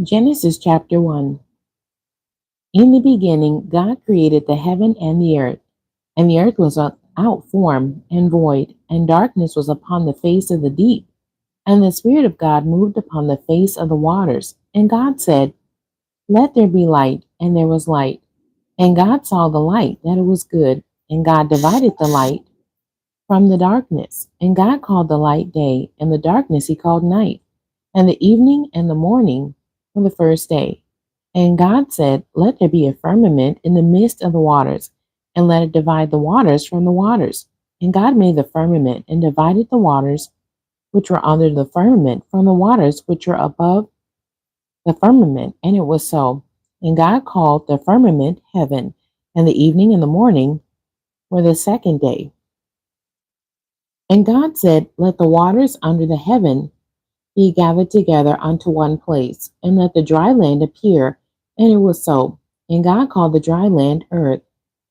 Genesis chapter 1. In the beginning, God created the heaven and the earth was without form and void, and darkness was upon the face of the deep. And the Spirit of God moved upon the face of the waters. And God said, let there be light, and there was light. And God saw the light, that it was good. And God divided the light from the darkness. And God called the light day, and the darkness he called night. And the evening and the morning were the first day. And God said, let there be a firmament in the midst of the waters, and let it divide the waters from the waters. And God made the firmament, and divided the waters which were under the firmament from the waters which were above the firmament. And it was so. And God called the firmament heaven, and the evening and the morning were the second day. And God said, let the waters under the heaven be gathered together unto one place, and let the dry land appear. And it was so. And God called the dry land earth,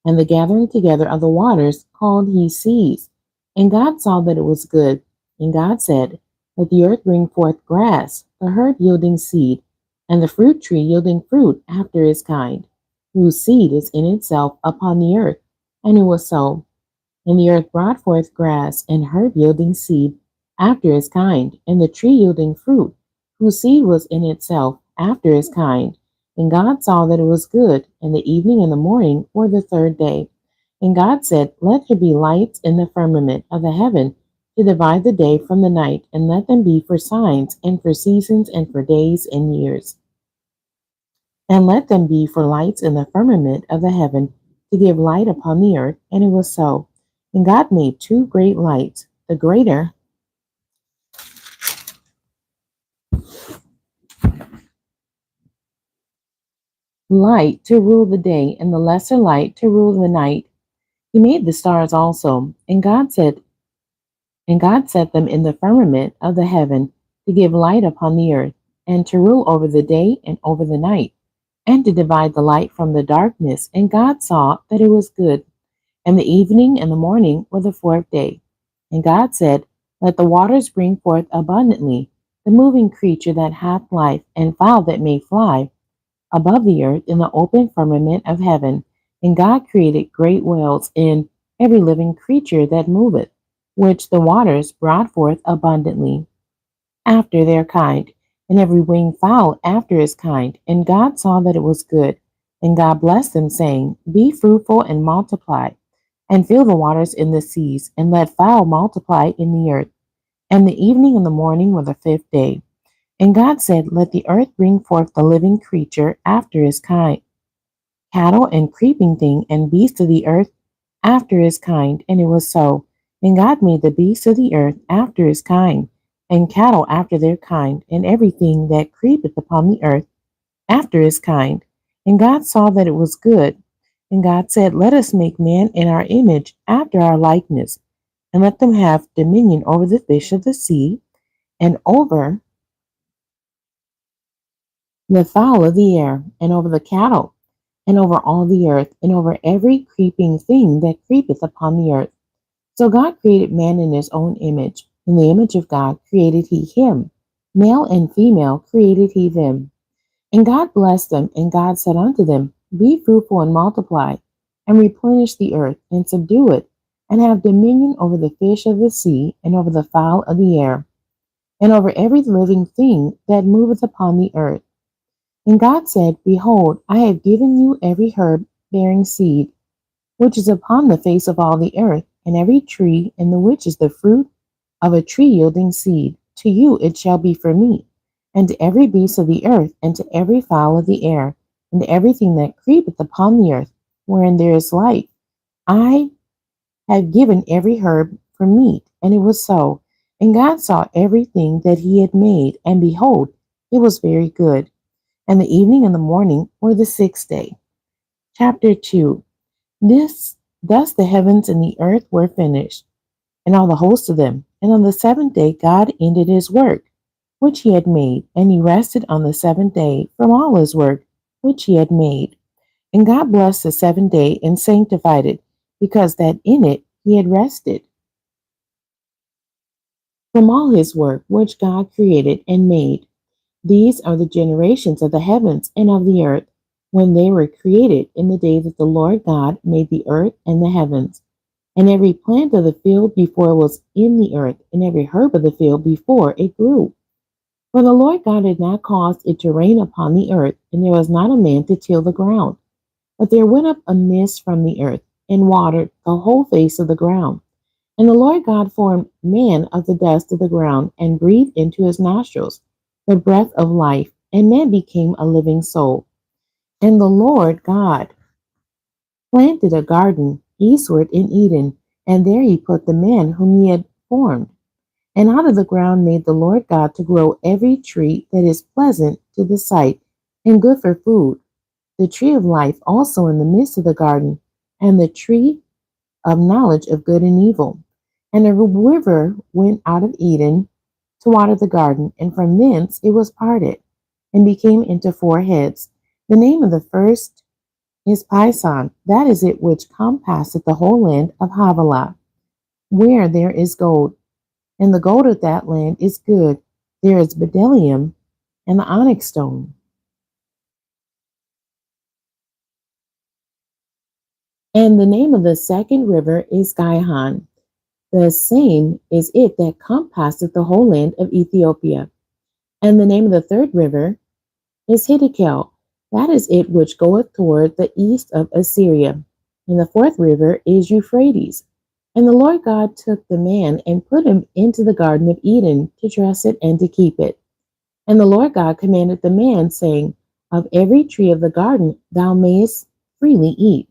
and the gathering together of the waters called he seas. And God saw that it was good. And God said, let the earth bring forth grass, the herb yielding seed, and the fruit tree yielding fruit after his kind, whose seed is in itself upon the earth. And it was so. And the earth brought forth grass, and herb yielding seed after his kind, and the tree yielding fruit, whose seed was in itself after his kind. And God saw that it was good, and the evening and the morning were the third day. And God said, let there be lights in the firmament of the heaven to divide the day from the night, and let them be for signs, and for seasons, and for days and years. And let them be for lights in the firmament of the heaven to give light upon the earth. And it was so. And God made two great lights, the greater light to rule the day, and the lesser light to rule the night. He made the stars also, and God set them in the firmament of the heaven to give light upon the earth, and to rule over the day and over the night, and to divide the light from the darkness. And God saw that it was good. And the evening and the morning were the fourth day. And God said, let the waters bring forth abundantly the moving creature that hath life, and fowl that may fly above the earth in the open firmament of heaven. And God created great whales and every living creature that moveth, which the waters brought forth abundantly after their kind, and every winged fowl after his kind. And God saw that it was good. And God blessed them, saying, be fruitful and multiply, and fill the waters in the seas, and let fowl multiply in the earth. And the evening and the morning were the fifth day. And God said, let the earth bring forth the living creature after his kind, cattle and creeping thing and beast of the earth after his kind. And it was so. And God made the beasts of the earth after his kind, and cattle after their kind, and everything that creepeth upon the earth after his kind. And God saw that it was good. And God said, let us make man in our image, after our likeness, and let them have dominion over the fish of the sea, and over the fowl of the air, and over the cattle, and over all the earth, and over every creeping thing that creepeth upon the earth. So God created man in his own image. In the image of God created he him. Male and female created he them. And God blessed them, and God said unto them, be fruitful and multiply, and replenish the earth, and subdue it, and have dominion over the fish of the sea, and over the fowl of the air, and over every living thing that moveth upon the earth. And God said, behold, I have given you every herb bearing seed, which is upon the face of all the earth, and every tree in the which is the fruit of a tree yielding seed. To you it shall be for meat, and to every beast of the earth, and to every fowl of the air, and to everything that creepeth upon the earth, wherein there is life. I have given every herb for meat. And it was so. And God saw everything that he had made, and behold, it was very good. And the evening and the morning were the sixth day. Chapter 2. Thus the heavens and the earth were finished, and all the host of them. And on the seventh day God ended his work which he had made, and he rested on the seventh day from all his work which he had made. And God blessed the seventh day and sanctified it, because that in it he had rested from all his work which God created and made. These are the generations of the heavens and of the earth, when they were created in the day that the Lord God made the earth and the heavens, and every plant of the field before it was in the earth, and every herb of the field before it grew. For the Lord God had not caused it to rain upon the earth, and there was not a man to till the ground. But there went up a mist from the earth, and watered the whole face of the ground. And the Lord God formed man of the dust of the ground, and breathed into his nostrils the breath of life, and man became a living soul. And the Lord God planted a garden eastward in Eden, and there he put the man whom he had formed. And out of the ground made the Lord God to grow every tree that is pleasant to the sight and good for food, the tree of life also in the midst of the garden, and the tree of knowledge of good and evil. And a river went out of Eden to water the garden, and from thence it was parted, and became into four heads. The name of the first is Pison, that is it which compasseth the whole land of Havilah, where there is gold. And the gold of that land is good. There is bdellium and the onyx stone. And the name of the second river is Gihon. The same is it that compasseth the whole land of Ethiopia. And the name of the third river is Hiddekel. That is it which goeth toward the east of Assyria. And the fourth river is Euphrates. And the Lord God took the man and put him into the garden of Eden to dress it and to keep it. And the Lord God commanded the man, saying, of every tree of the garden thou mayest freely eat,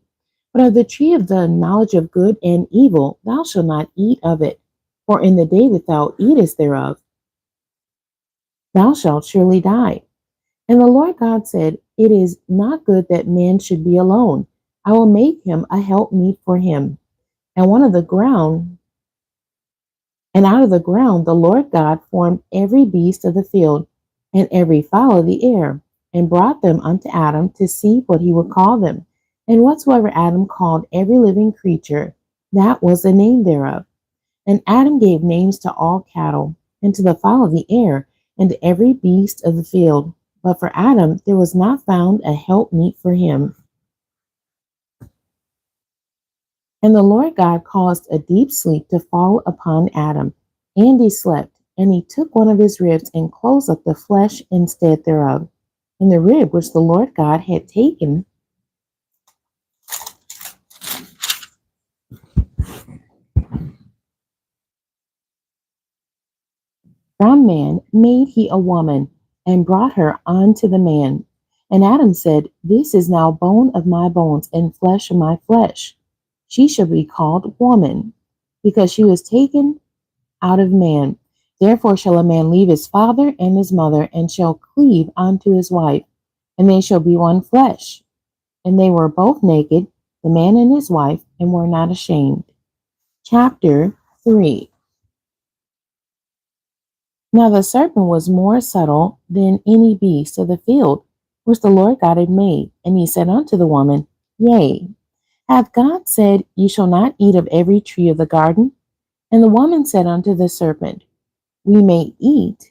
but of the tree of the knowledge of good and evil thou shalt not eat of it. For in the day that thou eatest thereof, thou shalt surely die. And the Lord God said, it is not good that man should be alone. I will make him a helpmeet for him. And one of the ground, and out of the ground the Lord God formed every beast of the field and every fowl of the air, and brought them unto Adam to see what he would call them. And whatsoever Adam called every living creature, that was the name thereof. And Adam gave names to all cattle, and to the fowl of the air, and to every beast of the field. But for Adam there was not found a helpmeet for him. And the Lord God caused a deep sleep to fall upon Adam, and he slept. And he took one of his ribs and closed up the flesh instead thereof. And the rib which the Lord God had taken from man made he a woman, and brought her unto the man. And Adam said, this is now bone of my bones and flesh of my flesh. She shall be called woman, because she was taken out of man. Therefore shall a man leave his father and his mother, and shall cleave unto his wife, and they shall be one flesh. And they were both naked, the man and his wife, and were not ashamed. Chapter 3. Now the serpent was more subtle than any beast of the field which the Lord God had made. And he said unto the woman, yea, hath God said, ye shall not eat of every tree of the garden? And the woman said unto the serpent, we may eat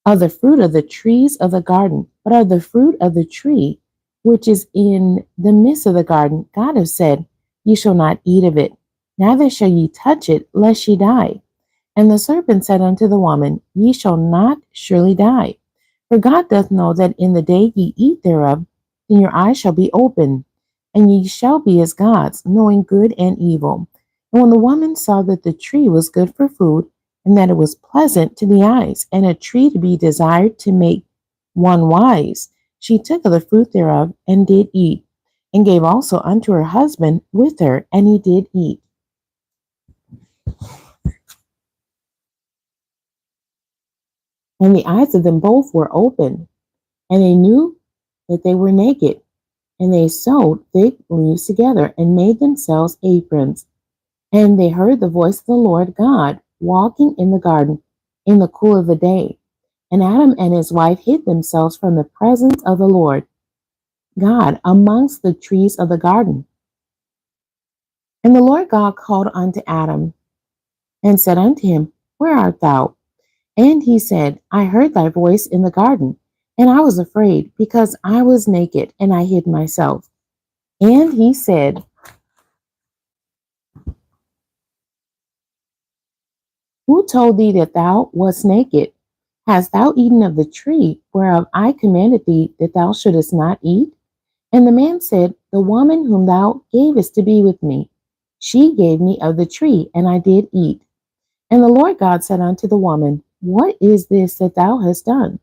of the fruit of the trees of the garden, but of the fruit of the tree which is in the midst of the garden, God hath said, ye shall not eat of it, neither shall ye touch it, lest ye die. And the serpent said unto the woman, ye shall not surely die. For God doth know that in the day ye eat thereof, then your eyes shall be opened, and ye shall be as gods, knowing good and evil. And when the woman saw that the tree was good for food, and that it was pleasant to the eyes, and a tree to be desired to make one wise, she took of the fruit thereof, and did eat, and gave also unto her husband with her, and he did eat. And the eyes of them both were opened, and they knew that they were naked. And they sewed fig leaves together, and made themselves aprons. And they heard the voice of the Lord God walking in the garden in the cool of the day. And Adam and his wife hid themselves from the presence of the Lord God amongst the trees of the garden. And the Lord God called unto Adam, and said unto him, where art thou? And he said, I heard thy voice in the garden, and I was afraid, because I was naked, and I hid myself. And he said, who told thee that thou wast naked? Hast thou eaten of the tree whereof I commanded thee that thou shouldest not eat? And the man said, the woman whom thou gavest to be with me, she gave me of the tree, and I did eat. And the Lord God said unto the woman, what is this that thou hast done?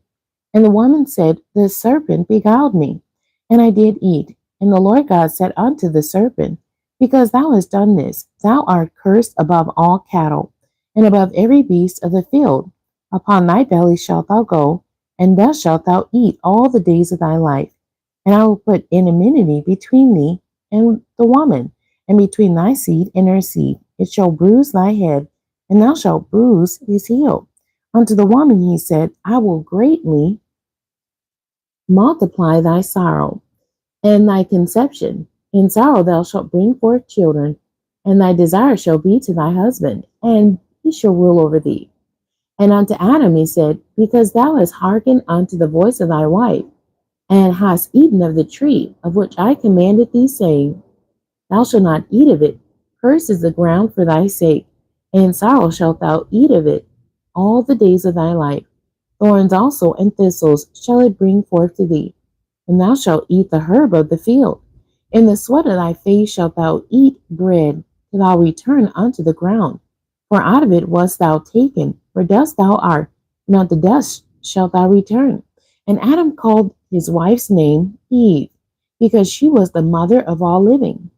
And the woman said, the serpent beguiled me, and I did eat. And the Lord God said unto the serpent, because thou hast done this, thou art cursed above all cattle, and above every beast of the field. Upon thy belly shalt thou go, and thus shalt thou eat all the days of thy life. And I will put enmity between thee and the woman, and between thy seed and her seed. It shall bruise thy head, and thou shalt bruise his heel. Unto the woman he said, I will greatly multiply thy sorrow and thy conception. In sorrow thou shalt bring forth children, and thy desire shall be to thy husband, and he shall rule over thee. And unto Adam he said, because thou hast hearkened unto the voice of thy wife, and hast eaten of the tree of which I commanded thee, saying, thou shalt not eat of it. Cursed is the ground for thy sake, and in sorrow shalt thou eat of it all the days of thy life. Thorns also and thistles shall it bring forth to thee, and thou shalt eat the herb of the field. In the sweat of thy face shalt thou eat bread, till thou return unto the ground. For out of it wast thou taken, for dust thou art, and unto dust shalt thou return. And Adam called his wife's name Eve, because she was the mother of all living.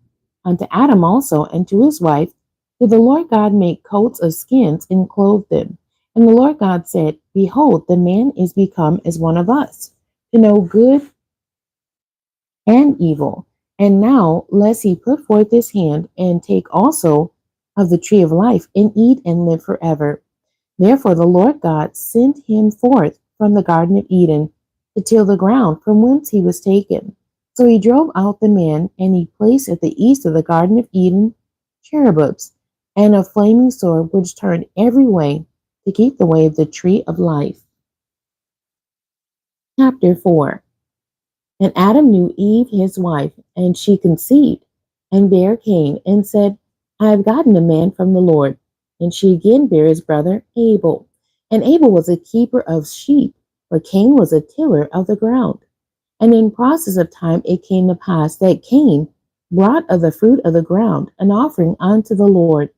Unto Adam also and to his wife did the Lord God make coats of skins and clothe them. And the Lord God said, behold, the man is become as one of us, to know good and evil. And now, lest he put forth his hand and take also of the tree of life and eat and live forever. Therefore the Lord God sent him forth from the Garden of Eden to till the ground from whence he was taken. So he drove out the man, and he placed at the east of the Garden of Eden cherubims and a flaming sword which turned every way to keep the way of the tree of life. Chapter 4. And Adam knew Eve his wife, and she conceived, and bare Cain, and said, I have gotten a man from the Lord. And she again bare his brother Abel. And Abel was a keeper of sheep, but Cain was a tiller of the ground. And in process of time it came to pass that Cain brought of the fruit of the ground an offering unto the Lord.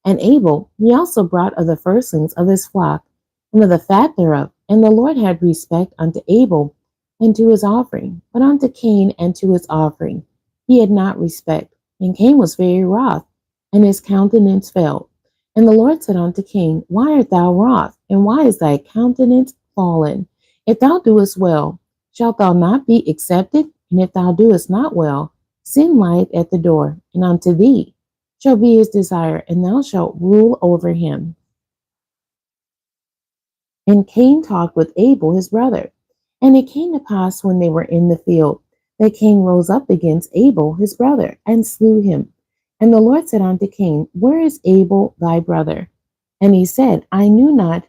And Abel he also brought of the firstlings of his flock, and of the fat thereof. And the Lord had respect unto Abel and to his offering, but unto Cain and to his offering he had not respect. And Cain was very wroth, and his countenance fell. And the Lord said unto Cain, why art thou wroth, and why is thy countenance fallen? If thou doest well, shalt thou not be accepted? And if thou doest not well, sin lieth at the door, and unto thee shall be his desire, and thou shalt rule over him. And Cain talked with Abel his brother. And it came to pass when they were in the field, that Cain rose up against Abel his brother, and slew him. And the Lord said unto Cain, where is Abel thy brother? And he said, I knew not,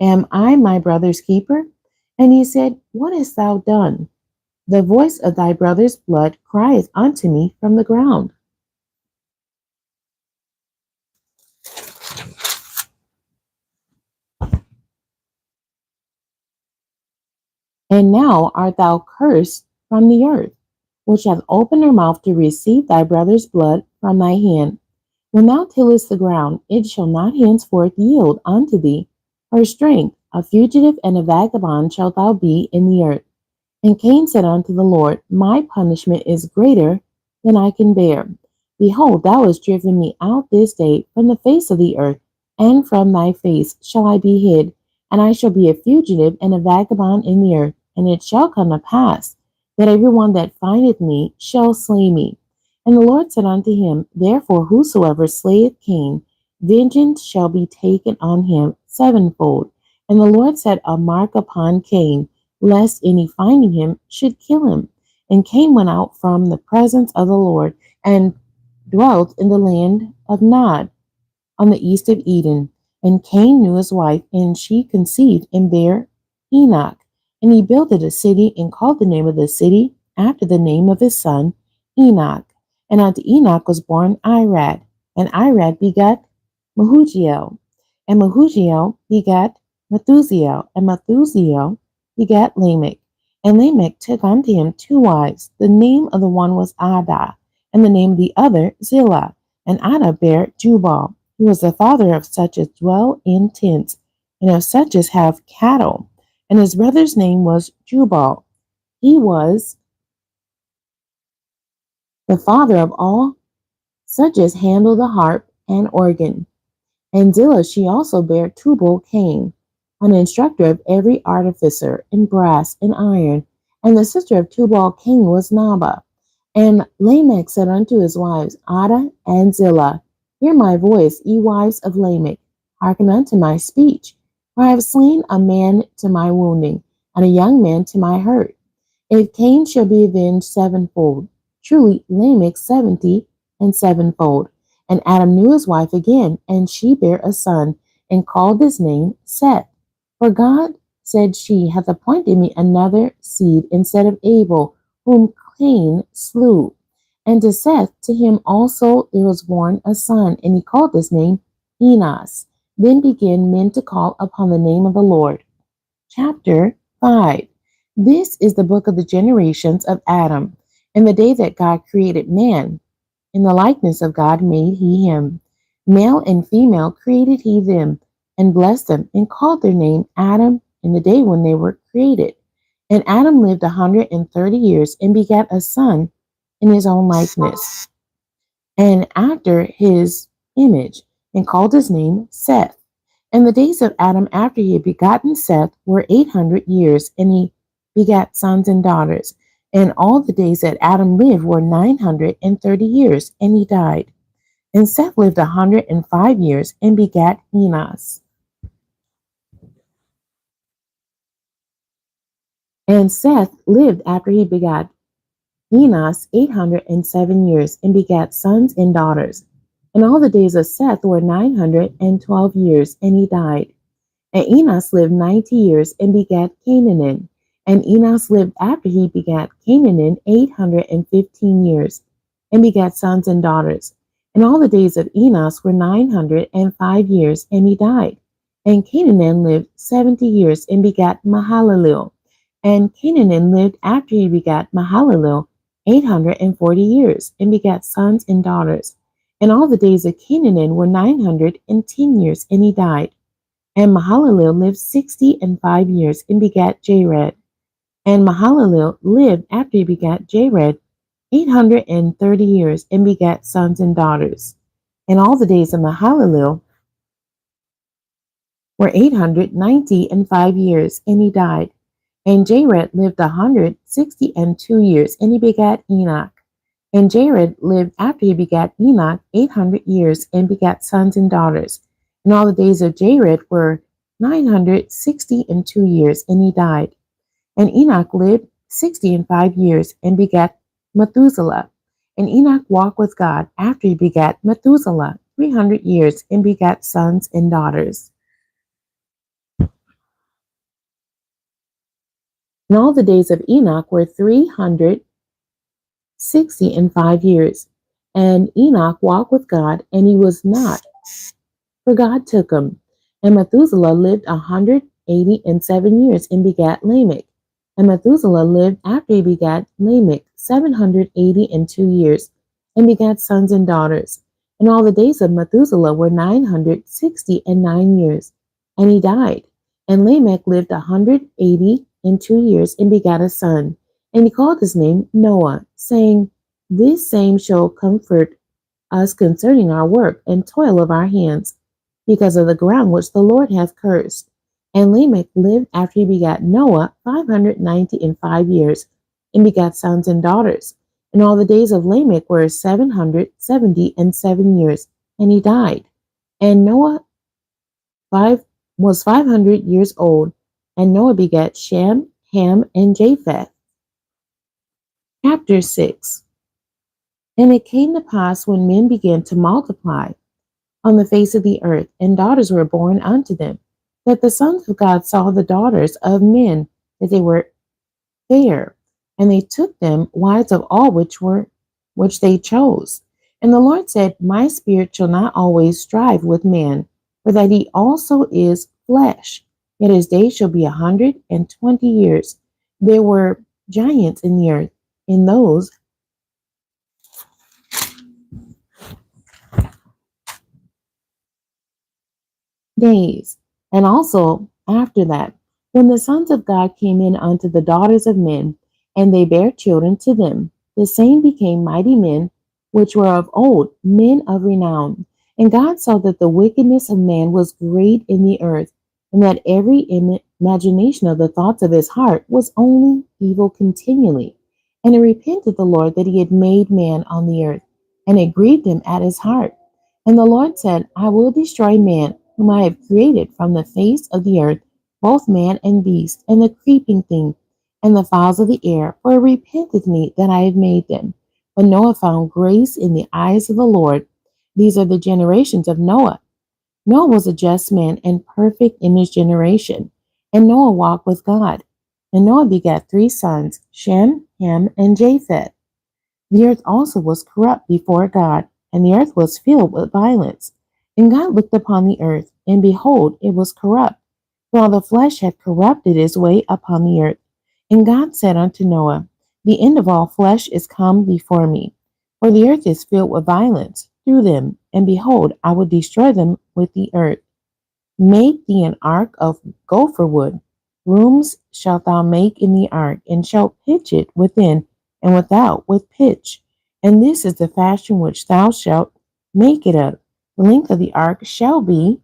am I my brother's keeper? And he said, what hast thou done? The voice of thy brother's blood crieth unto me from the ground. And now art thou cursed from the earth, which hath opened her mouth to receive thy brother's blood from thy hand. When thou tillest the ground, it shall not henceforth yield unto thee her strength. A fugitive and a vagabond shalt thou be in the earth. And Cain said unto the Lord, my punishment is greater than I can bear. Behold, thou hast driven me out this day from the face of the earth, and from thy face shall I be hid, and I shall be a fugitive and a vagabond in the earth. And it shall come to pass that every one that findeth me shall slay me. And the Lord said unto him, therefore whosoever slayeth Cain, vengeance shall be taken on him sevenfold. And the Lord set a mark upon Cain, lest any finding him should kill him. And Cain went out from the presence of the Lord, and dwelt in the land of Nod, on the east of Eden. And Cain knew his wife, and she conceived and bare Enoch. And he builded a city and called the name of the city after the name of his son, Enoch. And unto Enoch was born Irad, and Irad begat Mehujael, and Mehujael begat Methusael, and Methusael begat Lamech. And Lamech took unto him two wives. The name of the one was Adah, and the name of the other Zillah. And Adah bare Jubal. He was the father of such as dwell in tents, and of such as have cattle. And his brother's name was Jubal. He was the father of all such as handle the harp and organ. And Zillah she also bare Tubal Cain, an instructor of every artificer in brass and iron. And the sister of Tubal Cain was Nabah. And Lamech said unto his wives, Adah and Zillah, hear my voice, ye wives of Lamech, hearken unto my speech. For I have slain a man to my wounding, and a young man to my hurt. If Cain shall be avenged sevenfold, truly Lamech 70 and sevenfold. And Adam knew his wife again, and she bare a son, and called his name Seth. For God, said she, hath appointed me another seed instead of Abel, whom Cain slew. And to Seth, to him also there was born a son, and he called his name Enos. Then began men to call upon the name of the Lord. Chapter 5. This is the book of the generations of Adam, in the day that God created man. In the likeness of God made he him. Male and female created he them, and blessed them, and called their name Adam in the day when they were created. And Adam lived 130 years, and begat a son in his own likeness, and after his image, and called his name Seth. And the days of Adam after he had begotten Seth were 800 years, and he begat sons and daughters. And all the days that Adam lived were 930 years, and he died. And Seth lived 105 years, and begat Enos. And Seth lived after he begat Enos 807 years, and begat sons and daughters. And all the days of Seth were 912 years, and he died. And Enos lived 90 years, and begat Canaan. And Enos lived after he begat Canaan 815 years, and begat sons and daughters. And all the days of Enos were 905 years, and he died. And Canaan lived 70 years, and begat Mahalalel. And Canaan lived after he begat Mahalalel 840 years, and begat sons and daughters. And all the days of Canaan were 910 years, and he died. And Mahalalel lived 65 years, and begat Jared. And Mahalalel lived after he begat Jared 830 years, and begat sons and daughters. And all the days of Mahalalel were 895 years, and he died. And Jared lived 162 years, and he begat Enoch. And Jared lived after he begat Enoch 800 years, and begat sons and daughters. And all the days of Jared were 962 years, and he died. And Enoch lived 65 years, and begat Methuselah. And Enoch walked with God after he begat Methuselah 300 years, and begat sons and daughters. And all the days of Enoch were 365 years. And Enoch walked with God, and he was not, for God took him. And Methuselah lived 187 years, and begat Lamech. And Methuselah lived after he begat Lamech 782 years, and begat sons and daughters. And all the days of Methuselah were 969 years, and he died. And Lamech lived 182 years, and begat a son. And he called his name Noah, saying, This same shall comfort us concerning our work and toil of our hands, because of the ground which the Lord hath cursed. And Lamech lived after he begat Noah 595 years, and begat sons and daughters. And all the days of Lamech were 777 years, and he died. And Noah was 500 years old, and Noah begat Shem, Ham, and Japheth. Chapter 6. And it came to pass when men began to multiply, on the face of the earth, and daughters were born unto them. That the sons of God saw the daughters of men, that they were fair, and they took them wives of all which they chose. And the Lord said, My spirit shall not always strive with man, for that he also is flesh. Yet his days shall be 120 years. There were giants in the earth in those days, and also after that, when the sons of God came in unto the daughters of men, and they bare children to them, the same became mighty men, which were of old, men of renown. And God saw that the wickedness of man was great in the earth, and that every imagination of the thoughts of his heart was only evil continually. And it repented the Lord that he had made man on the earth, and it grieved him at his heart. And the Lord said, I will destroy man, whom I have created from the face of the earth, both man and beast, and the creeping thing, and the fowls of the air, for it repenteth me that I have made them. But Noah found grace in the eyes of the Lord. These are the generations of Noah. Noah was a just man and perfect in his generation, and Noah walked with God. And Noah begat 3 sons, Shem, Ham, and Japheth. The earth also was corrupt before God, and the earth was filled with violence. And God looked upon the earth, and behold, it was corrupt, for all the flesh had corrupted his way upon the earth. And God said unto Noah, The end of all flesh is come before me, for the earth is filled with violence through them, and behold, I will destroy them with the earth. Make thee an ark of gopher wood. Rooms shalt thou make in the ark, and shalt pitch it within and without with pitch. And this is the fashion which thou shalt make it of. The length of the ark shall be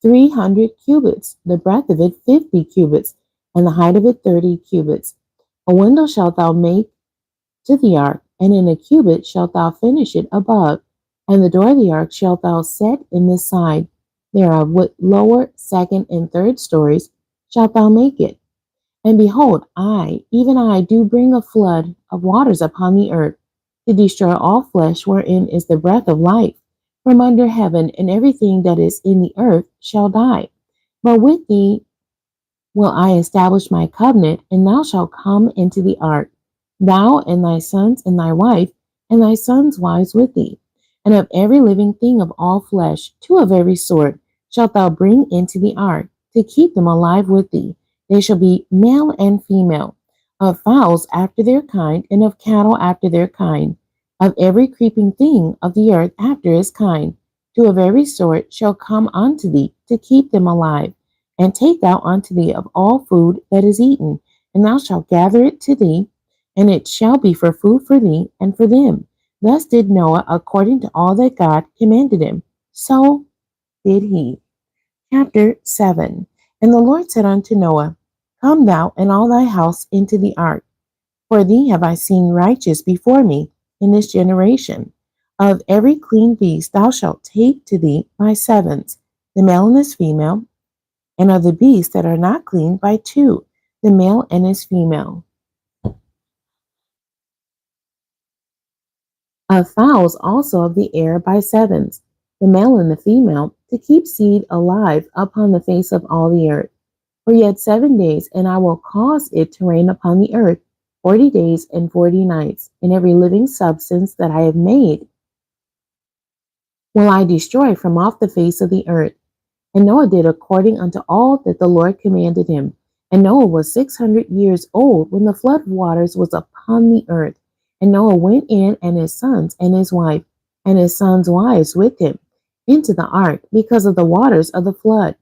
300 cubits, the breadth of it 50 cubits, and the height of it 30 cubits. A window shalt thou make to the ark, and in a cubit shalt thou finish it above. And the door of the ark shalt thou set in the side thereof, with lower, second, and third stories shalt thou make it. And behold, I, even I, do bring a flood of waters upon the earth, to destroy all flesh wherein is the breath of life from under heaven, and everything that is in the earth shall die. But with thee will I establish my covenant, and thou shalt come into the ark, thou and thy sons and thy wife, and thy sons' wives with thee. And of every living thing of all flesh, 2 of every sort, shalt thou bring into the ark, to keep them alive with thee. They shall be male and female, of fowls after their kind, and of cattle after their kind, of every creeping thing of the earth after his kind. 2 of every sort shall come unto thee, to keep them alive. And take thou unto thee of all food that is eaten, and thou shalt gather it to thee, and it shall be for food for thee and for them. Thus did Noah according to all that God commanded him. So did he. Chapter 7. And the Lord said unto Noah, Come thou and all thy house into the ark, for thee have I seen righteous before me in this generation. Of every clean beast thou shalt take to thee by sevens, the male and his female, and of the beasts that are not clean by 2, the male and his female. Of fowls also of the air by sevens, the male and the female, to keep seed alive upon the face of all the earth. For yet 7 days, and I will cause it to rain upon the earth 40 days and 40 nights, and every living substance that I have made will I destroy from off the face of the earth. And Noah did according unto all that the Lord commanded him. And Noah was 600 years old when the flood waters was upon the earth. And Noah went in, and his sons, and his wife, and his sons' wives with him, into the ark, because of the waters of the flood,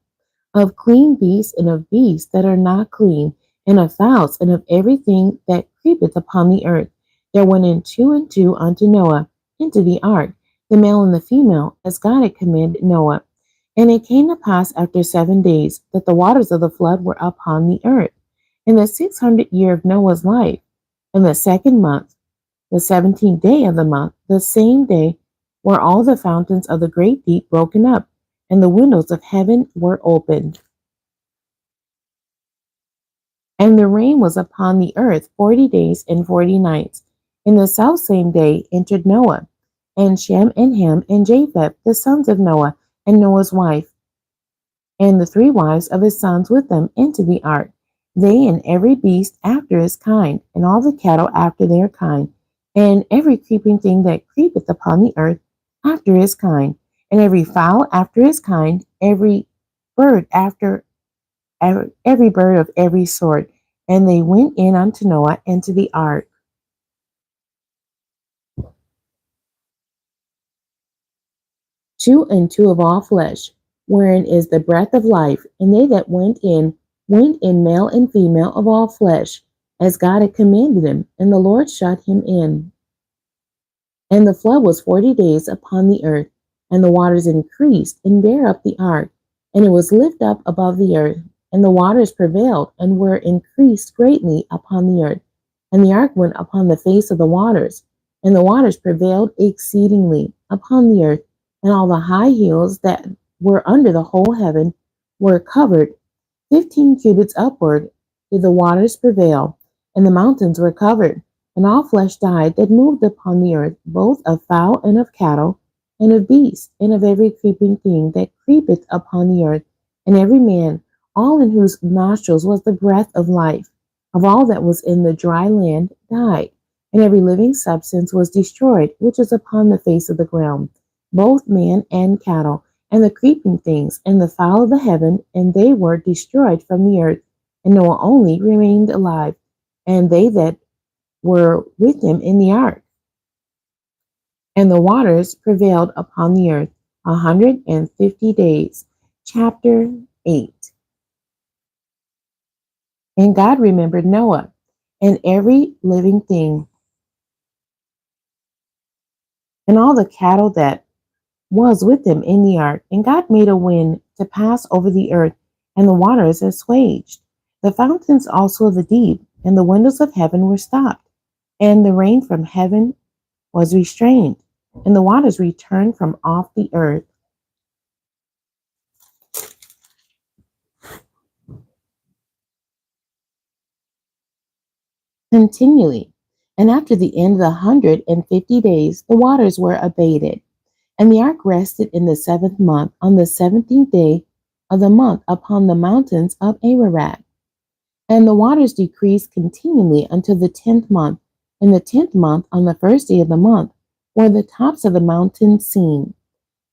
of clean beasts, and of beasts that are not clean, and of fowls, and of everything that creepeth upon the earth. There went in 2 and 2 unto Noah into the ark, the male and the female, as God had commanded Noah. And it came to pass after 7 days that the waters of the flood were upon the earth, in the 600th year of Noah's life, in the 2nd month, the 17th day of the month, the same day were all the fountains of the great deep broken up, and the windows of heaven were opened. And the rain was upon the earth 40 days and 40 nights. In the selfsame day entered Noah and Shem and Ham and Japheth, the sons of Noah, and Noah's wife, and the three wives of his sons with them into the ark, they and every beast after his kind, and all the cattle after their kind, and every creeping thing that creepeth upon the earth after his kind, and every fowl after his kind, bird after every bird of every sort. And they went in unto Noah into the ark. 2 and 2 of all flesh, wherein is the breath of life. And they that went in male and female of all flesh, as God had commanded him. And the Lord shut him in. And the flood was 40 days upon the earth, and the waters increased and bare up the ark, and it was lifted up above the earth, and the waters prevailed and were increased greatly upon the earth. And the ark went upon the face of the waters, and the waters prevailed exceedingly upon the earth, and all the high hills that were under the whole heaven were covered 15 cubits upward did the waters prevail, and the mountains were covered, and all flesh died that moved upon the earth, both of fowl and of cattle, and of beasts, and of every creeping thing that creepeth upon the earth, and every man, all in whose nostrils was the breath of life, of all that was in the dry land, died, and every living substance was destroyed, which is upon the face of the ground, both man and cattle, and the creeping things, and the fowl of the heaven, and they were destroyed from the earth. And Noah only remained alive, and they that were with him in the ark. And the waters prevailed upon the earth 150 days. Chapter 8. And God remembered Noah, and every living thing, and all the cattle that was with him in the ark. And God made a wind to pass over the earth, and the waters assuaged. The fountains also of the deep, and the windows of heaven were stopped, and the rain from heaven was restrained, and the waters returned from off the earth continually. And after the end of the 150 days, the waters were abated. And the ark rested in the 7th month, on the 17th day of the month, upon the mountains of Ararat. And the waters decreased continually until the 10th month. In the 10th month, on the 1st day of the month, were the tops of the mountains seen.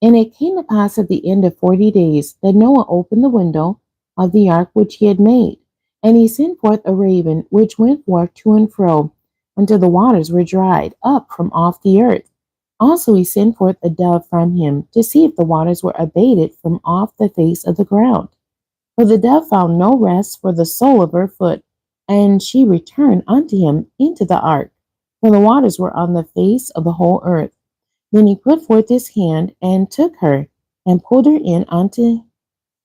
And it came to pass at the end of 40 days that Noah opened the window of the ark which he had made. And he sent forth a raven, which went forth to and fro, until the waters were dried up from off the earth. Also he sent forth a dove from him, to see if the waters were abated from off the face of the ground. For the dove found no rest for the sole of her foot, and she returned unto him into the ark, for the waters were on the face of the whole earth. Then he put forth his hand, and took her, and pulled her in unto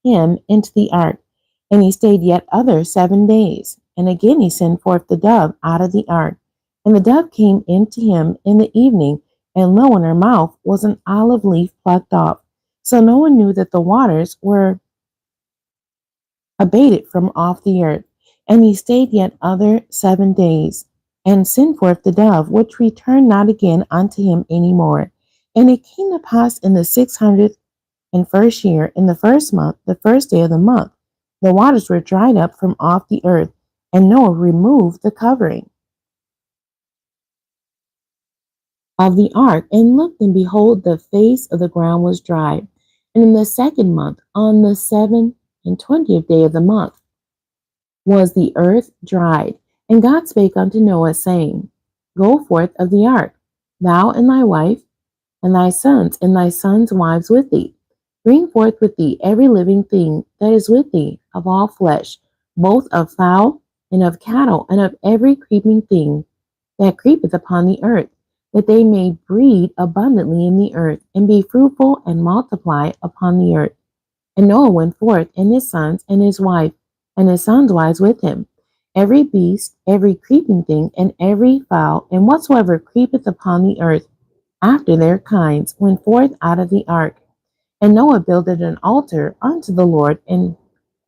him into the ark. And he stayed yet other 7 days. And again he sent forth the dove out of the ark. And the dove came into him in the evening, and lo, in her mouth was an olive leaf plucked off. So no one knew that the waters were abated from off the earth. And he stayed yet other 7 days, and sent forth the dove, which returned not again unto him any more. And it came to pass in the 601st year, in the 1st month, the 1st day of the month, the waters were dried up from off the earth, and Noah removed the covering of the ark, and looked, and behold, the face of the ground was dry. And in the 2nd month, on the 27th day of the month, was the earth dried. And God spake unto Noah, saying, Go forth of the ark, thou and thy wife, and thy sons' wives with thee. Bring forth with thee every living thing that is with thee of all flesh, both of fowl and of cattle, and of every creeping thing that creepeth upon the earth, that they may breed abundantly in the earth, and be fruitful and multiply upon the earth. And Noah went forth, and his sons, and his wife, and his sons' wives with him. Every beast, every creeping thing, and every fowl, and whatsoever creepeth upon the earth, after their kinds, went forth out of the ark. And Noah builded an altar unto the Lord, and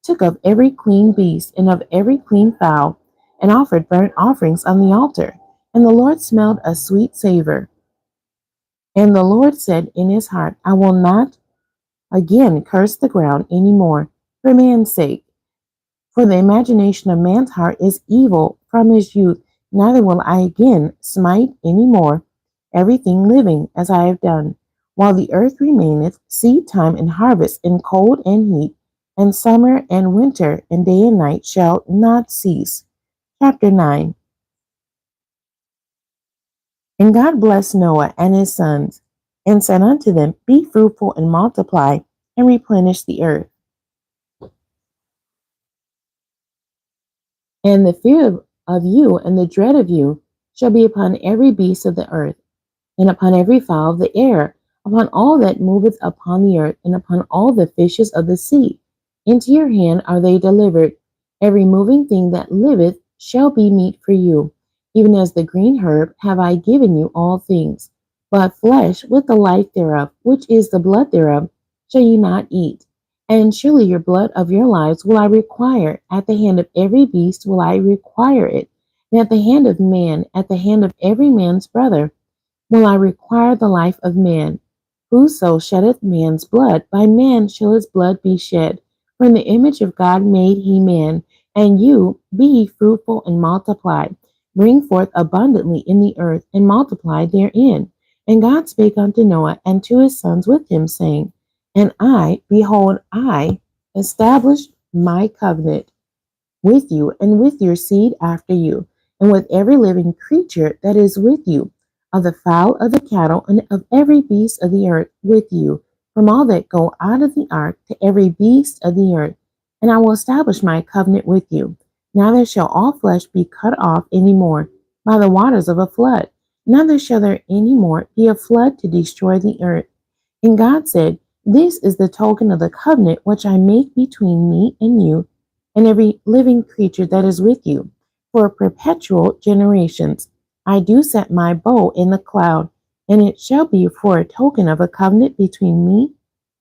took of every clean beast, and of every clean fowl, and offered burnt offerings on the altar. And the Lord smelled a sweet savor. And the Lord said in his heart, I will not again curse the ground any more for man's sake. For the imagination of man's heart is evil from his youth, neither will I again smite any more everything living as I have done. While the earth remaineth, seed time and harvest, and cold and heat, and summer and winter, and day and night shall not cease. Chapter 9. And God blessed Noah and his sons, and said unto them, Be fruitful and multiply, and replenish the earth. And the fear of you and the dread of you shall be upon every beast of the earth, and upon every fowl of the air, upon all that moveth upon the earth, and upon all the fishes of the sea. Into your hand are they delivered. Every moving thing that liveth shall be meat for you. Even as the green herb have I given you all things. But flesh with the life thereof, which is the blood thereof, shall ye not eat. And surely your blood of your lives will I require. At the hand of every beast will I require it. And at the hand of man, at the hand of every man's brother, will I require the life of man. Whoso sheddeth man's blood, by man shall his blood be shed. For in the image of God made he man. And you, be ye fruitful and multiply. Bring forth abundantly in the earth, and multiply therein. And God spake unto Noah and to his sons with him, saying, And I, behold, I establish my covenant with you and with your seed after you, and with every living creature that is with you, of the fowl of the cattle, and of every beast of the earth with you, from all that go out of the ark to every beast of the earth. And I will establish my covenant with you. Neither shall all flesh be cut off any more by the waters of a flood, neither shall there any more be a flood to destroy the earth. And God said, This is the token of the covenant which I make between me and you, and every living creature that is with you, for perpetual generations. I do set my bow in the cloud, and it shall be for a token of a covenant between me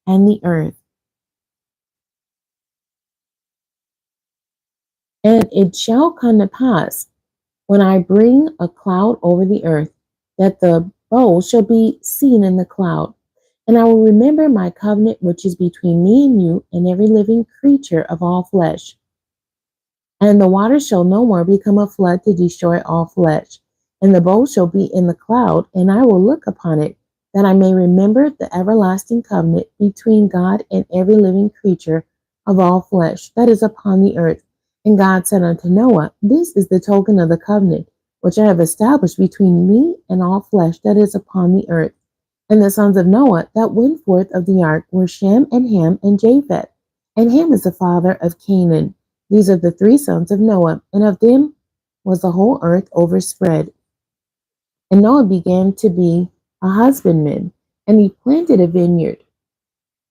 and the earth. And it shall come to pass, when I bring a cloud over the earth, that the bow shall be seen in the cloud. And I will remember my covenant which is between me and you and every living creature of all flesh. And the water shall no more become a flood to destroy all flesh. And the bow shall be in the cloud, and I will look upon it, that I may remember the everlasting covenant between God and every living creature of all flesh that is upon the earth. And God said unto Noah, This is the token of the covenant which I have established between me and all flesh that is upon the earth. And the sons of Noah that went forth of the ark were Shem and Ham and Japheth. And Ham is the father of Canaan. These are the three sons of Noah, and of them was the whole earth overspread. And Noah began to be a husbandman, and he planted a vineyard,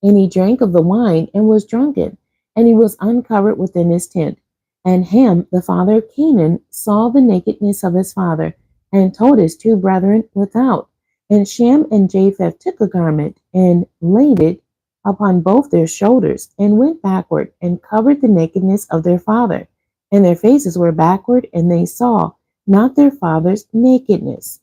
and he drank of the wine and was drunken, and he was uncovered within his tent. And Ham, the father of Canaan, saw the nakedness of his father, and told his two brethren without. And Shem and Japheth took a garment, and laid it upon both their shoulders, and went backward, and covered the nakedness of their father. And their faces were backward, and they saw not their father's nakedness.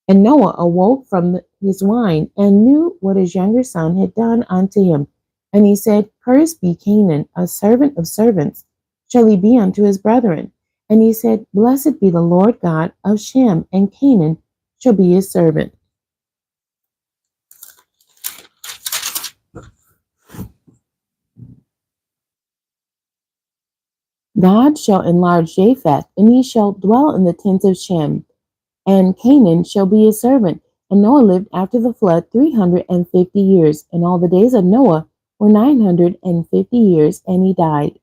And Noah awoke from his wine, and knew what his younger son had done unto him. And he said, Cursed be Canaan, a servant of servants shall he be unto his brethren. And he said, Blessed be the Lord God of Shem, and Canaan shall be his servant. God shall enlarge Japheth, and he shall dwell in the tents of Shem, and Canaan shall be his servant. And Noah lived after the flood 350 years, and all the days of Noah were 950 years, and he died.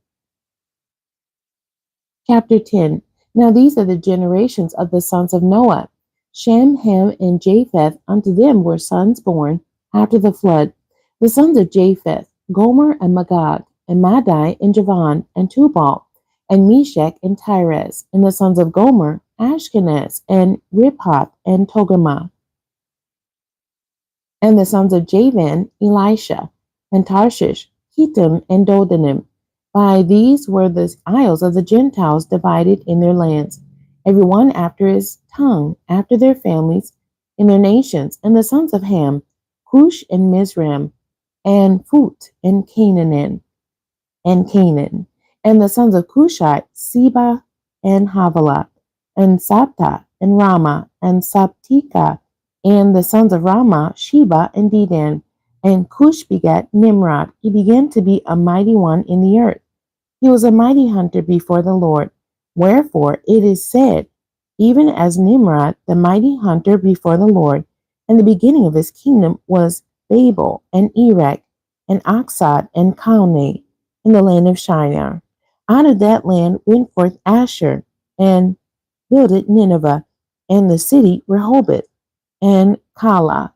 Chapter 10. Now these are the generations of the sons of Noah. Shem, Ham, and Japheth, unto them were sons born after the flood. The sons of Japheth, Gomer and Magog, and Madai and Javan, and Tubal, and Meshach and Tyrez. And the sons of Gomer, Ashkenaz, and Riphath, and Togarmah. And the sons of Javan, Elisha, and Tarshish, Kittim, and Dodanim. By these were the isles of the Gentiles divided in their lands, every one after his tongue, after their families, in their nations. And the sons of Ham, Cush and Mizraim, and Phut and Canaan. And the sons of Cushite, Seba and Havilah, and Sabta and Rama, and Sabtika. And the sons of Rama, Sheba and Dedan. And Cush begat Nimrod. He began to be a mighty one in the earth. He was a mighty hunter before the Lord. Wherefore it is said, even as Nimrod, the mighty hunter before the Lord, and the beginning of his kingdom was Babel and Erech and Oxad and Calneh in the land of Shinar. Out of that land went forth Asher and builded Nineveh and the city Rehoboth and Calah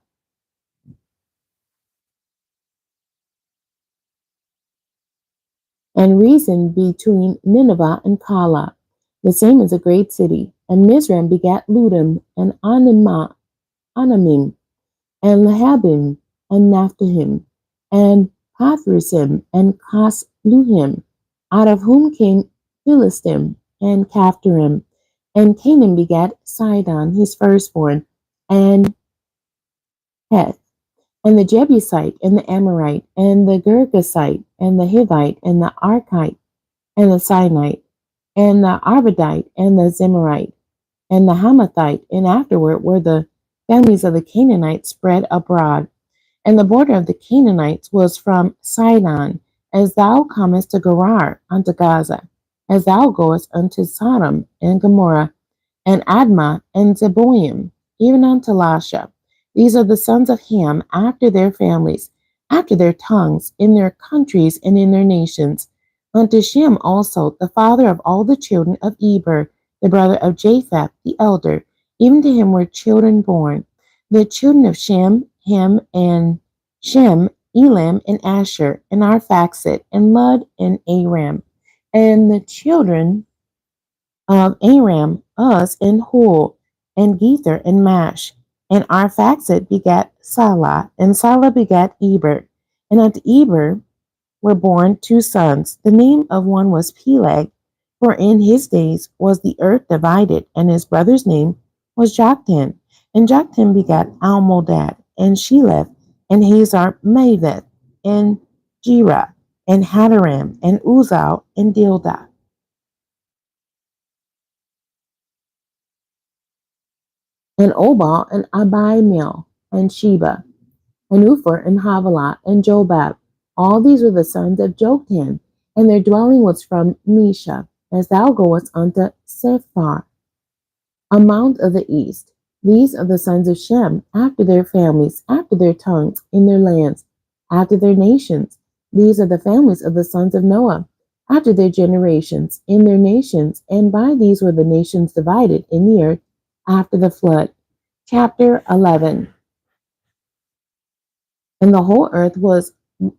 and reasoned between Nineveh and Calah. The same is a great city. And Mizraim begat Ludim and Anamim and Lehabim and Naphtuhim and Pathrusim and Casluhim, out of whom came Philistim and Caphtorim. And Canaan begat Sidon, his firstborn, and Heth, and the Jebusite, and the Amorite, and the Girgasite, and the Hivite, and the Archite, and the Sinite, and the Arvadite, and the Zemarite, and the Hamathite, and afterward were the families of the Canaanites spread abroad. And the border of the Canaanites was from Sidon, as thou comest to Gerar unto Gaza, as thou goest unto Sodom and Gomorrah, and Admah and Zeboim, even unto Lasha. These are the sons of Ham after their families, after their tongues, in their countries and in their nations. Unto Shem also, the father of all the children of Eber, the brother of Japheth, the elder, even to him were children born. The children of Shem, Ham, and Shem, Elam, and Asher, and Arphaxad, and Lud, and Aram. And the children of Aram, Uz, and Hul, and Gether, and Mash. And Arphaxad begat Salah, and Salah begat Eber. And unto Eber were born two sons. The name of one was Peleg, for in his days was the earth divided, and his brother's name was Joktan. And Joktan begat Almodad, and Sheleph, and Hazar Maveth, and Jerah, and Hadaram, and Uzal, and Dildah. And Obal, and Abimael, and Sheba, and Uphar, and Havilah, and Jobab. All these were the sons of Joktan, and their dwelling was from Mesha, as thou goest unto Sephar, a mount of the east. These are the sons of Shem, after their families, after their tongues, in their lands, after their nations. These are the families of the sons of Noah, after their generations, in their nations, and by these were the nations divided in the earth after the flood. Chapter 11. And the whole earth was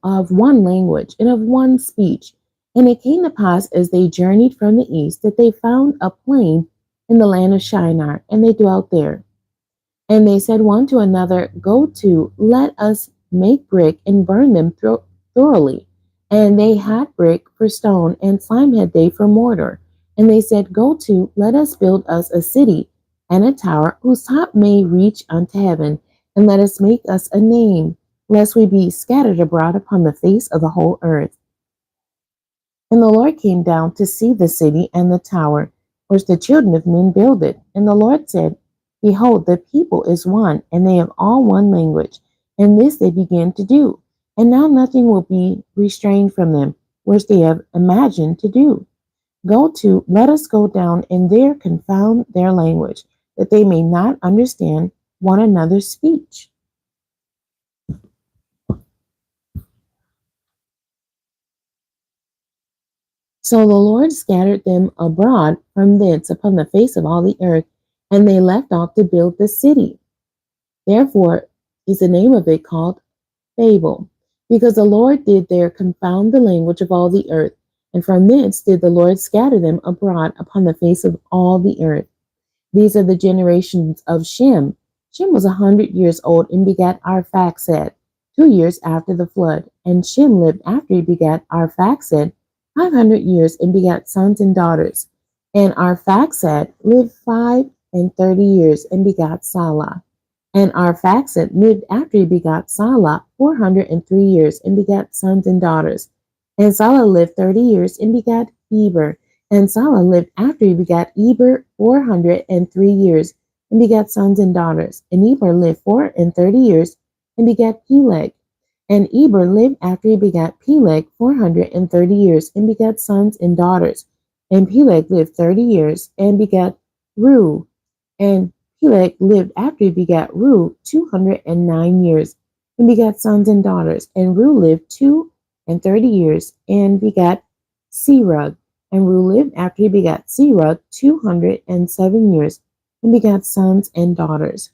of one language and of one speech. And it came to pass as they journeyed from the east that they found a plain in the land of Shinar, and they dwelt there. And they said one to another, go to, let us make brick and burn them thoroughly. And they had brick for stone, and slime had they for mortar. And they said, go to, let us build us a city and a tower whose top may reach unto heaven, and let us make us a name, lest we be scattered abroad upon the face of the whole earth. And the Lord came down to see the city and the tower, which the children of men builded. And the Lord said, behold, the people is one, and they have all one language. And this they began to do. And now nothing will be restrained from them, which they have imagined to do. Go to, let us go down, and there confound their language, that they may not understand one another's speech. So the Lord scattered them abroad from thence upon the face of all the earth, and they left off to build the city. Therefore is the name of it called Babel, because the Lord did there confound the language of all the earth, and from thence did the Lord scatter them abroad upon the face of all the earth. These are the generations of Shem. Shem was 100 years old and begat Arphaxad 2 years after the flood. And Shem lived after he begat Arphaxad 500 years and begat sons and daughters. And Arphaxad lived 35 years and begat Salah. And Arphaxad lived after he begot Salah 403 years and begat sons and daughters. And Salah lived 30 years and begat Eber. And Salah lived after he begat Eber 403 years and begat sons and daughters. And Eber lived 430 years and begat Peleg. And Eber lived after he begat Peleg 430 years and begat sons and daughters. And Peleg lived 30 years and begat Reu. And Peleg lived after he begat Reu 209 years and begat sons and daughters. And Reu lived 230 years and begat Serug. And Reu lived after he begat Serug 207 years and begat sons and daughters.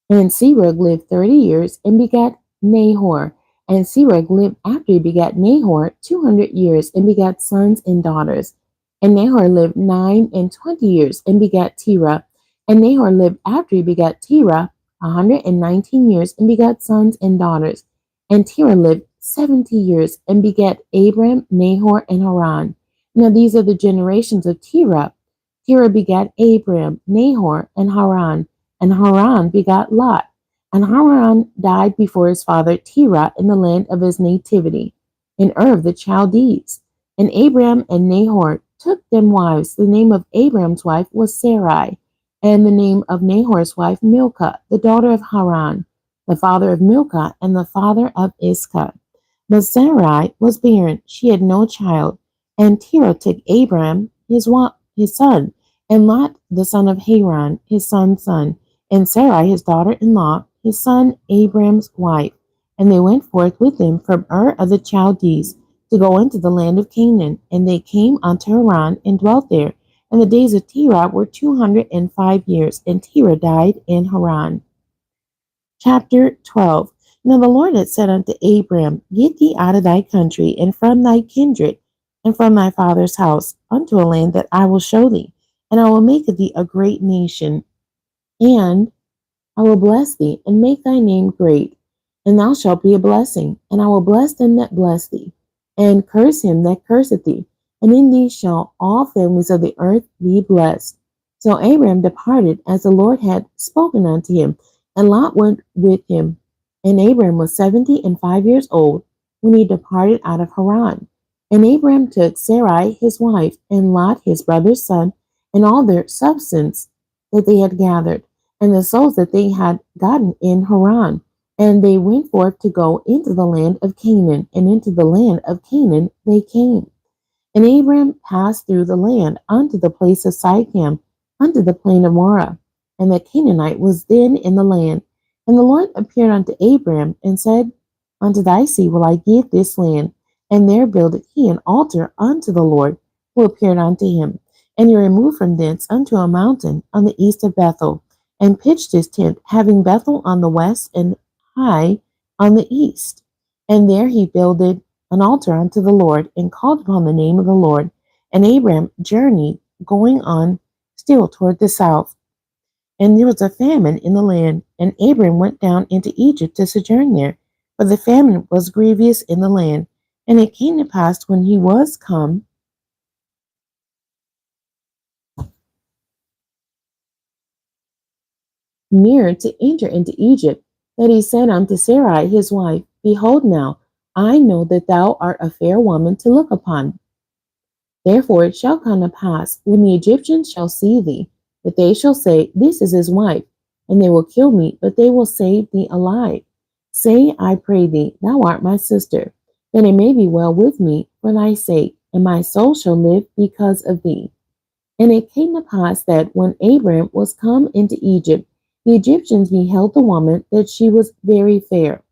And Serug lived 30 years and begat Nahor. And Serug lived after he begat Nahor 200 years and begat sons and daughters. And Nahor lived 29 years and begat Terah. And Nahor lived after he begat Terah 119 years and begat sons and daughters. And Terah lived 70 years and begat Abram, Nahor, and Haran. Now these are the generations of Terah. Terah begat Abram, Nahor, and Haran. And Haran begot Lot. And Haran died before his father Terah in the land of his nativity, in Ur of the Chaldees. And Abram and Nahor took them wives. The name of Abram's wife was Sarai, and the name of Nahor's wife Milcah, the daughter of Haran, the father of Milcah, and the father of Iscah. But Sarai was barren; she had no child. And Terah took Abram his son, and Lot the son of Haran his son's son, and Sarai his daughter-in-law, his son Abram's wife. And they went forth with him from Ur of the Chaldees to go into the land of Canaan. And they came unto Haran and dwelt there. And the days of Terah were 205 years, and Terah died in Haran. Chapter 12. Now the Lord had said unto Abram, Get thee out of thy country, and from thy kindred, and from thy father's house, unto a land that I will show thee, and I will make of thee a great nation, and I will bless thee, and make thy name great, and thou shalt be a blessing. And I will bless them that bless thee, and curse him that curseth thee. And in thee shall all families of the earth be blessed. So Abram departed as the Lord had spoken unto him, and Lot went with him. And Abram was 75 years old when he departed out of Haran. And Abram took Sarai his wife, and Lot his brother's son, and all their substance that they had gathered, and the souls that they had gotten in Haran. And they went forth to go into the land of Canaan, and into the land of Canaan they came. And Abram passed through the land unto the place of Sichem, unto the plain of Moreh. And the Canaanite was then in the land. And the Lord appeared unto Abram, and said, Unto thy seed will I give this land. And there builded he an altar unto the Lord, who appeared unto him. And he removed from thence unto a mountain on the east of Bethel, and pitched his tent, having Bethel on the west and Hai on the east. And there he builded an altar unto the Lord, and called upon the name of the Lord. And Abram journeyed, going on still toward the south. And there was a famine in the land, and Abram went down into Egypt to sojourn there, for the famine was grievous in the land. And it came to pass, when he was come near to enter into Egypt, that he said unto Sarai his wife, Behold now, I know that thou art a fair woman to look upon. Therefore it shall come to pass, when the Egyptians shall see thee, that they shall say, This is his wife, and they will kill me, but they will save thee alive. Say, I pray thee, thou art my sister, that it may be well with me for thy sake, and my soul shall live because of thee. And it came to pass that when Abram was come into Egypt, the Egyptians beheld the woman, that she was very fair.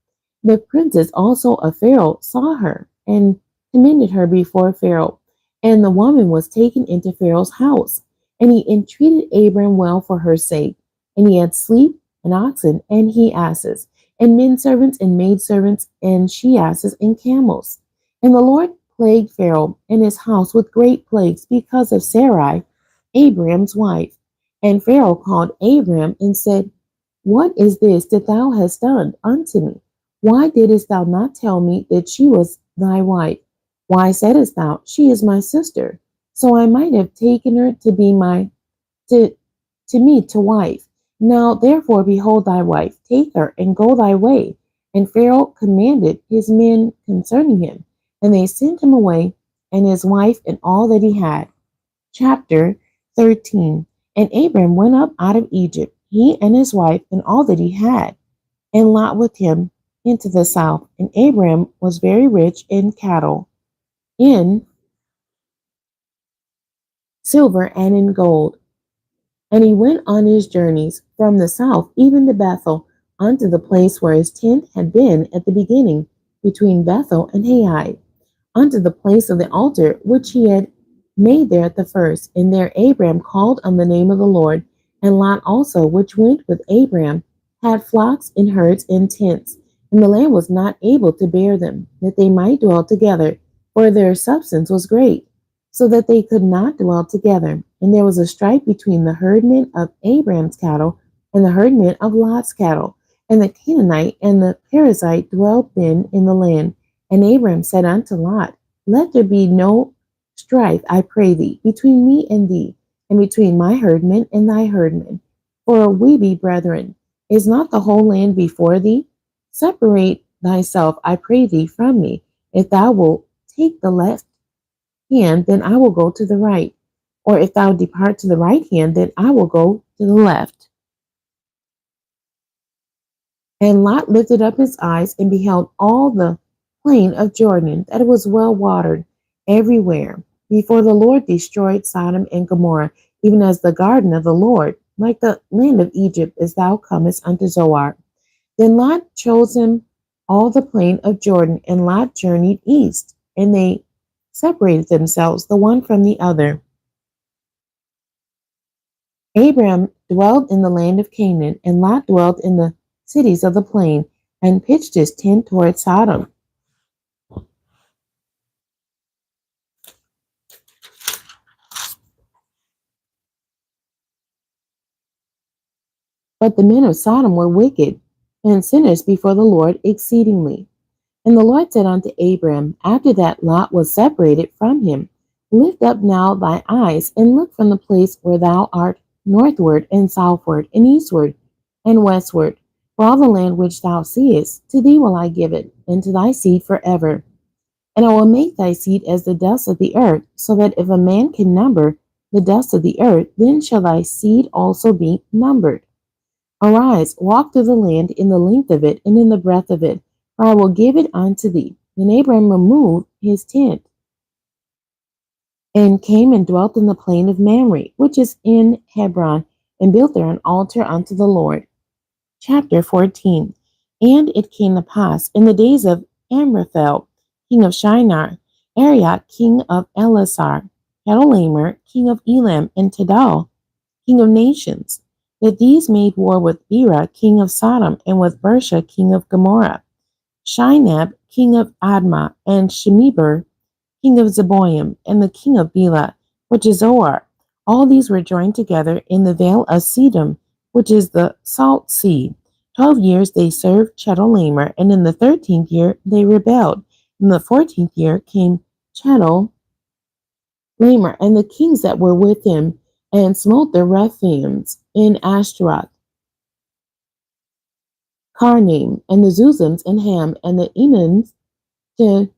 The princes also of Pharaoh saw her, and commended her before Pharaoh. And the woman was taken into Pharaoh's house. And he entreated Abram well for her sake. And he had sleep, and oxen, and he asses, and men servants, and maid servants, and she asses, and camels. And the Lord plagued Pharaoh and his house with great plagues because of Sarai, Abram's wife. And Pharaoh called Abram and said, What is this that thou hast done unto me? Why didst thou not tell me that she was thy wife? Why saidst thou, She is my sister? So I might have taken her to be to, to me to wife. Now therefore behold thy wife, take her and go thy way. And Pharaoh commanded his men concerning him, and they sent him away, and his wife and all that he had. Chapter 13. And Abram went up out of Egypt, he and his wife and all that he had, and Lot with him into the south. And Abram was very rich in cattle, in silver, and in gold. And he went on his journeys from the south even to Bethel, unto the place where his tent had been at the beginning, between Bethel and Hai, unto the place of the altar which he had made there at the first. And there Abram called on the name of the Lord. And Lot also, which went with Abram, had flocks and herds and tents, and the land was not able to bear them, that they might dwell together, for their substance was great, so that they could not dwell together. And there was a strife between the herdmen of Abram's cattle and the herdmen of Lot's cattle. And the Canaanite and the Perizzite dwelt then in the land. And Abram said unto Lot, Let there be no strife, I pray thee, between me and thee, and between my herdmen and thy herdmen, for we be brethren. Is not the whole land before thee? Separate thyself, I pray thee, from me. If thou wilt take the left hand, then I will go to the right. Or if thou depart to the right hand, then I will go to the left. And Lot lifted up his eyes and beheld all the plain of Jordan, that it was well watered everywhere, before the Lord destroyed Sodom and Gomorrah, even as the garden of the Lord, like the land of Egypt, as thou comest unto Zoar. Then Lot chose him all the plain of Jordan, and Lot journeyed east, and they separated themselves the one from the other. Abram dwelt in the land of Canaan, and Lot dwelt in the cities of the plain, and pitched his tent toward Sodom. But the men of Sodom were wicked, and sinners before the Lord exceedingly. And the Lord said unto Abram, after that Lot was separated from him, Lift up now thy eyes, and look from the place where thou art northward, and southward, and eastward, and westward. For all the land which thou seest, to thee will I give it, and to thy seed forever. And I will make thy seed as the dust of the earth, so that if a man can number the dust of the earth, then shall thy seed also be numbered. Arise, walk through the land in the length of it, and in the breadth of it, for I will give it unto thee. Then Abram removed his tent, and came and dwelt in the plain of Mamre, which is in Hebron, and built there an altar unto the Lord. Chapter 14. And it came to pass in the days of Amraphel, king of Shinar, Arioch, king of Elasar, Chedorlaomer, king of Elam, and Tidal, king of nations, that these made war with Bera, king of Sodom, and with Bersha, king of Gomorrah, Shinab, king of Admah, and Shemeber, king of Zeboim, and the king of Bela, which is Zoar. All these were joined together in the vale of Sedom, which is the salt sea. 12 years they served Chedorlaomer, and in the 13th year they rebelled. In the 14th year came Chedorlaomer and the kings that were with him, and smote the Rephaims in Ashtaroth, Karnaim, and the Zuzims in Ham, and the Emims in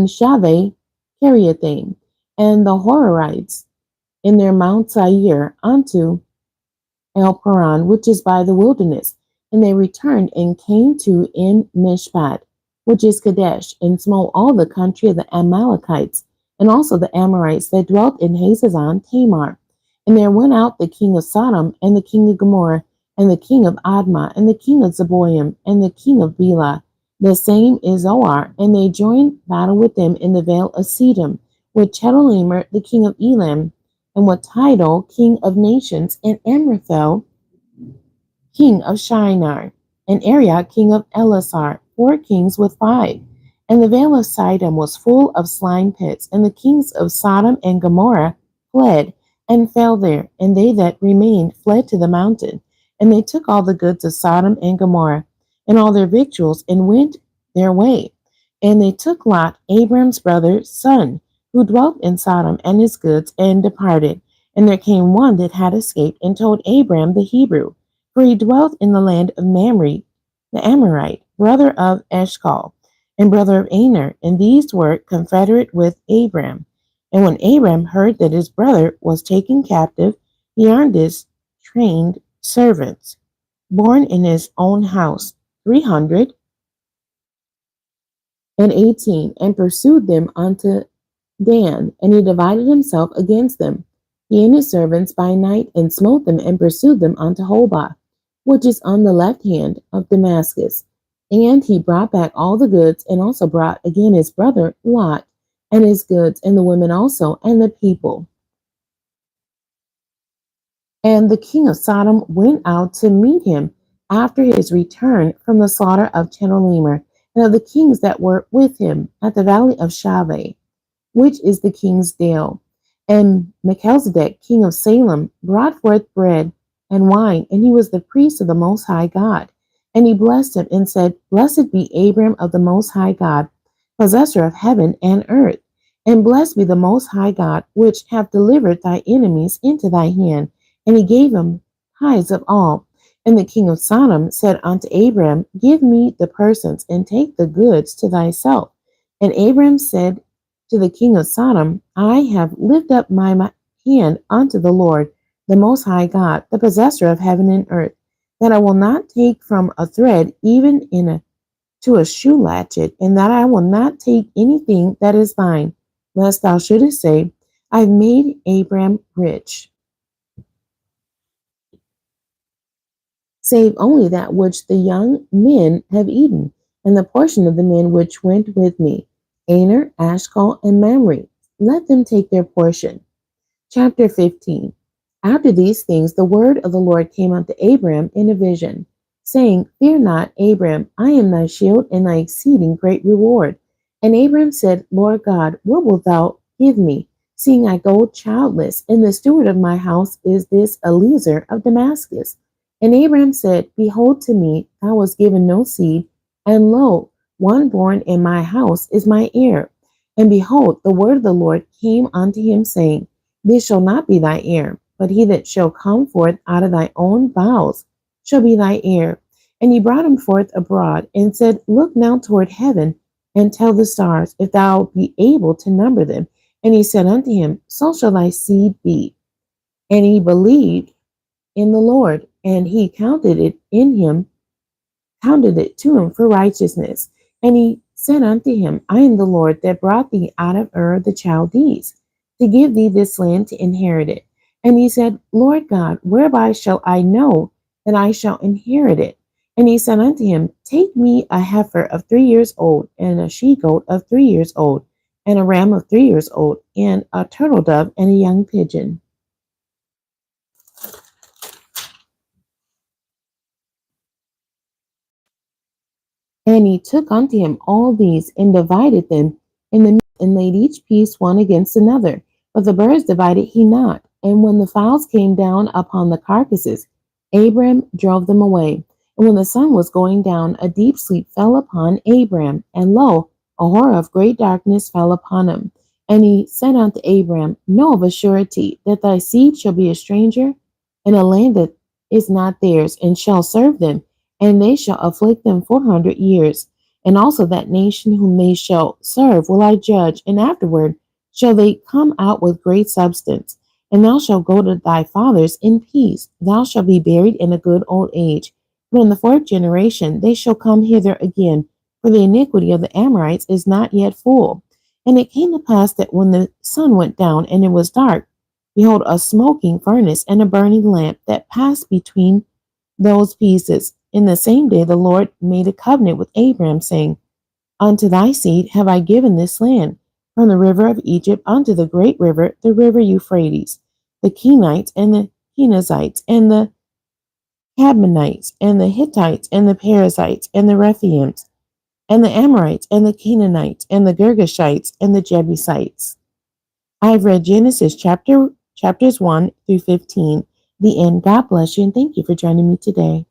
Shaveh Kiriathaim, and the Horites in their Mount Seir unto El Paran, which is by the wilderness. And they returned and came to En Mishpat, which is Kadesh, and smote all the country of the Amalekites, and also the Amorites that dwelt in Hazazon Tamar. And there went out the king of Sodom, and the king of Gomorrah, and the king of Admah, and the king of Zeboim, and the king of Bela. The same is Zoar, and they joined battle with them in the vale of Sedom, with Chedorlaomer the king of Elam, and with Tidal, king of nations, and Amraphel, king of Shinar, and Arioch, king of Elasar, 4 kings with 5. And the vale of Sidon was full of slime pits, and the kings of Sodom and Gomorrah fled and fell there, and they that remained fled to the mountain. And they took all the goods of Sodom and Gomorrah, and all their victuals, and went their way. And they took Lot, Abram's brother's son, who dwelt in Sodom, and his goods, and departed. And there came one that had escaped, and told Abram the Hebrew, for he dwelt in the land of Mamre, the Amorite, brother of Eshcol, and brother of Aner, and these were confederate with Abram. And when Abram heard that his brother was taken captive, he armed his trained servants, born in his own house, 318, and pursued them unto Dan, and he divided himself against them, he and his servants by night, and smote them, and pursued them unto Hobah, which is on the left hand of Damascus. And he brought back all the goods, and also brought again his brother Lot, and his goods, and the women also, and the people. And the king of Sodom went out to meet him after his return from the slaughter of Chedorlaomer, and of the kings that were with him at the valley of Shaveh, which is the king's dale. And Melchizedek, king of Salem, brought forth bread and wine, and he was the priest of the Most High God. And he blessed him and said, Blessed be Abram of the Most High God, possessor of heaven and earth. And blessed be the Most High God, which hath delivered thy enemies into thy hand. And he gave him tithes of all. And the king of Sodom said unto Abram, Give me the persons, and take the goods to thyself. And Abram said to the king of Sodom, I have lifted up my hand unto the Lord, the Most High God, the possessor of heaven and earth, that I will not take from a thread even to a shoe latchet, and that I will not take anything that is thine, lest thou shouldest say, I've made Abram rich, save only that which the young men have eaten, and the portion of the men which went with me, Aner, Ashcol, and Mamre. Let them take their portion. Chapter 15. After these things, the word of the Lord came unto Abram in a vision, saying, Fear not, Abram, I am thy shield and thy exceeding great reward. And Abram said, Lord God, what wilt thou give me, seeing I go childless, and the steward of my house is this Eliezer of Damascus? And Abram said, Behold, to me thou wast given no seed, and lo, one born in my house is my heir. And behold, the word of the Lord came unto him, saying, This shall not be thy heir, but he that shall come forth out of thy own bowels shall be thy heir. And he brought him forth abroad, and said, Look now toward heaven, and tell the stars, if thou be able to number them. And he said unto him, So shall thy seed be. And he believed in the Lord, and he counted it to him for righteousness. And he said unto him, I am the Lord that brought thee out of Ur the Chaldees, to give thee this land to inherit it. And he said, Lord God, whereby shall I know that I shall inherit it? And he said unto him, Take me a heifer of 3 years old, and a she-goat of 3 years old, and a ram of 3 years old, and a turtle dove, and a young pigeon. And he took unto him all these, and divided them in the midst, and laid each piece one against another. But the birds divided he not. And when the fowls came down upon the carcasses, Abram drove them away. And when the sun was going down, a deep sleep fell upon Abram, and lo, a horror of great darkness fell upon him. And he said unto Abram, Know of a surety that thy seed shall be a stranger in a land that is not theirs, and shall serve them, and they shall afflict them 400 years. And also that nation whom they shall serve will I judge, and afterward shall they come out with great substance. And thou shalt go to thy fathers in peace. Thou shalt be buried in a good old age. But in the fourth generation they shall come hither again, for the iniquity of the Amorites is not yet full. And it came to pass that when the sun went down and it was dark, behold, a smoking furnace and a burning lamp that passed between those pieces. In the same day the Lord made a covenant with Abram, saying, Unto thy seed have I given this land, from the river of Egypt unto the great river, the river Euphrates, the Kenites and the Kenizzites and the Cadmonites and the Hittites and the Perizzites and the Rephaims and the Amorites and the Canaanites and the Girgashites and the Jebusites. I've read Genesis chapters 1 through 15, the end. God bless you, and thank you for joining me today.